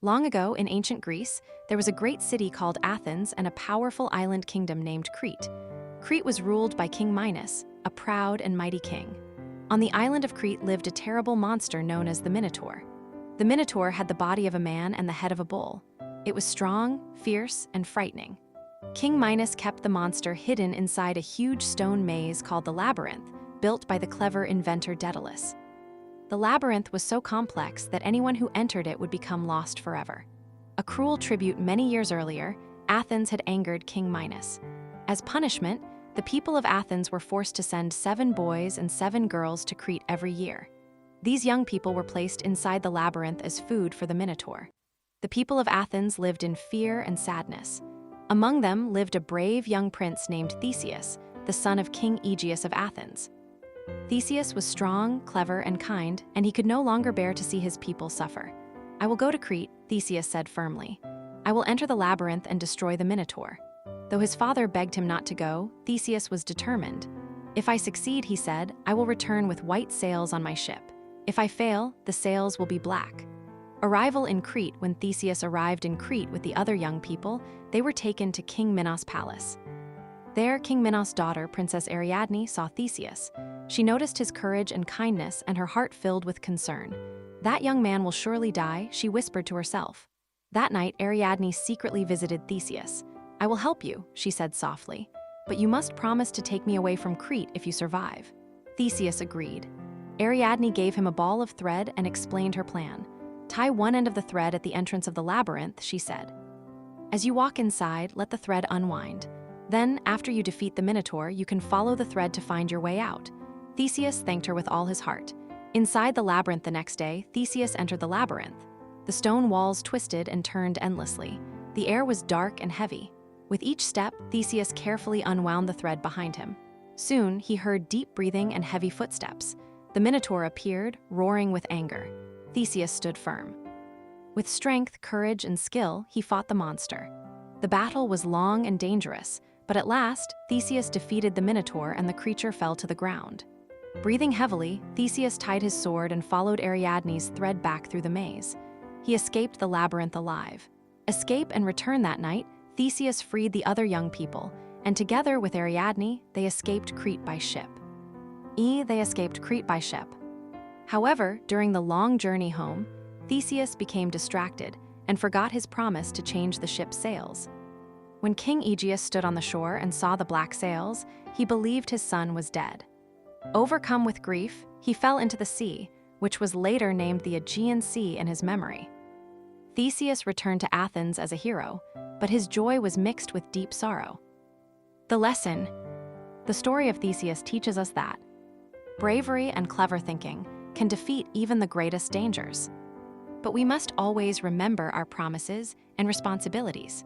Long ago, in ancient Greece, there was a great city called Athens and a powerful island kingdom named Crete. Crete was ruled by King Minos, a proud and mighty king. On the island of Crete lived a terrible monster known as the Minotaur. The Minotaur had the body of a man and the head of a bull. It was strong, fierce, and frightening. King Minos kept the monster hidden inside a huge stone maze called the Labyrinth, built by the clever inventor Daedalus. The labyrinth was so complex that anyone who entered it would become lost forever. A cruel tribute many years earlier, Athens had angered King Minos. As punishment, the people of Athens were forced to send 7 boys and 7 girls to Crete every year. These young people were placed inside the labyrinth as food for the Minotaur. The people of Athens lived in fear and sadness. Among them lived a brave young prince named Theseus, the son of King Aegeus of Athens. Theseus was strong, clever, and kind, and he could no longer bear to see his people suffer. "I will go to Crete," Theseus said firmly. "I will enter the labyrinth and destroy the Minotaur." Though his father begged him not to go, Theseus was determined. "If I succeed," he said, "I will return with white sails on my ship. If I fail, the sails will be black." Arrival in Crete. When Theseus arrived in Crete with the other young people, they were taken to King Minos' palace. There, King Minos' daughter, Princess Ariadne, saw Theseus. She noticed his courage and kindness, and her heart filled with concern. "That young man will surely die," she whispered to herself. That night, Ariadne secretly visited Theseus. "I will help you," she said softly, "but you must promise to take me away from Crete if you survive." Theseus agreed. Ariadne gave him a ball of thread and explained her plan. "Tie one end of the thread at the entrance of the labyrinth," she said. "As you walk inside, let the thread unwind. Then, after you defeat the Minotaur, you can follow the thread to find your way out." Theseus thanked her with all his heart. Inside the labyrinth the next day, Theseus entered the labyrinth. The stone walls twisted and turned endlessly. The air was dark and heavy. With each step, Theseus carefully unwound the thread behind him. Soon, he heard deep breathing and heavy footsteps. The Minotaur appeared, roaring with anger. Theseus stood firm. With strength, courage, and skill, he fought the monster. The battle was long and dangerous, but at last, Theseus defeated the Minotaur and the creature fell to the ground. Breathing heavily, Theseus tied his sword and followed Ariadne's thread back through the maze. He escaped the labyrinth alive. Escape and return that night, Theseus freed the other young people, and together with Ariadne, they escaped Crete by ship. However, during the long journey home, Theseus became distracted and forgot his promise to change the ship's sails. When King Aegeus stood on the shore and saw the black sails, he believed his son was dead. Overcome with grief, he fell into the sea, which was later named the Aegean Sea in his memory. Theseus returned to Athens as a hero, but his joy was mixed with deep sorrow. The lesson: the story of Theseus teaches us that bravery and clever thinking can defeat even the greatest dangers. But we must always remember our promises and responsibilities.